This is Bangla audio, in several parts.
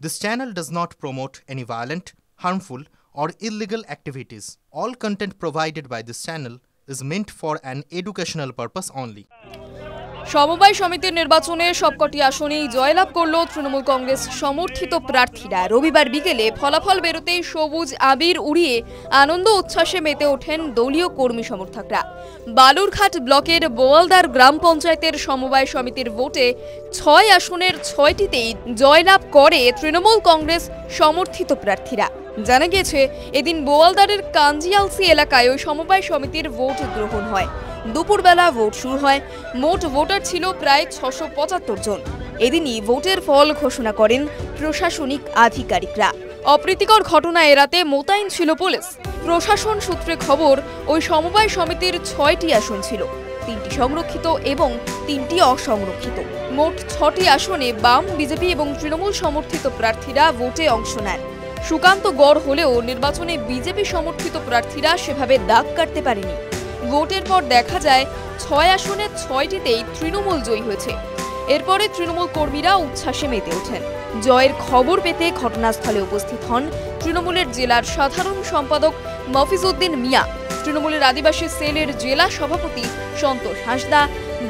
This channel does not promote any violent, harmful, or illegal activities. All content provided by this channel is meant for an educational purpose only. সমবায় সমিতির নির্বাচনে সবকটি আসনেই জয়লাভ করল তৃণমূল কংগ্রেস সমর্থিত প্রার্থীরা। রবিবার বিকেলে ফলাফল বেরোতেই সবুজ আবির উড়িয়ে আনন্দ উচ্ছ্বাসে মেতে ওঠেন দলীয় কর্মী সমর্থকরা। বালুরঘাট ব্লকের বোয়ালদার গ্রাম পঞ্চায়েতের সমবায় সমিতির ভোটে ৬ আসনের ৬টিতেই জয়লাভ করে তৃণমূল কংগ্রেস সমর্থিত প্রার্থীরা। জানা গেছে, এদিন বোয়ালদারের কাঞ্জিয়ালসি এলাকায় ওই সমবায় সমিতির ভোট গ্রহণ হয়। দুপুরবেলা ভোট শুরু হয়। মোট ভোটার ছিল প্রায় ৬৭৫ জন। এদিনই ভোটের ফল ঘোষণা করেন প্রশাসনিক আধিকারিকরা। অপ্রীতিকর ঘটনা এড়াতে মোতায়েন ছিল পুলিশ। প্রশাসন সূত্রে খবর, ওই সমবায় সমিতির ৬টি আসন ছিল, ৩টি সংরক্ষিত এবং ৩টি অসংরক্ষিত। মোট ৬টি আসনে বাম, বিজেপি এবং তৃণমূল সমর্থিত প্রার্থীরা ভোটে অংশ নেন। সুকান্ত গড় হলেও নির্বাচনে বিজেপি সমর্থিত প্রার্থীরা সেভাবে দাগ কাটতে পারেনি। ভোটের পর দেখা যায় ৬ আসনের ৬টিতেই তৃণমূল জয়ী হয়েছে। এরপরে তৃণমূল কর্মীরা উচ্ছ্বাসে মেতে ওঠেন। জয়ের খবর পেতে ঘটনাস্থলে উপস্থিত হন তৃণমূলের জেলার সাধারণ সম্পাদক মফিজউদ্দিন মিয়া, তৃণমূলের আদিবাসী সেলের জেলা সভাপতি সন্তোষ হাঁসদা,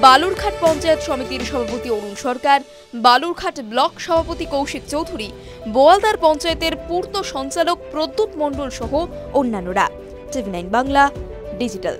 বালুরঘাট পঞ্চায়েত সমিতির সভাপতি অরুণ সরকার, বালুরঘাট ব্লক সভাপতি কৌশিক চৌধুরী, বোয়ালদার পঞ্চায়েতের পূর্ত সঞ্চালক প্রদ্যুৎ মণ্ডল সহ অন্যান্যরা। টিভি9 বাংলা ডিজিটাল।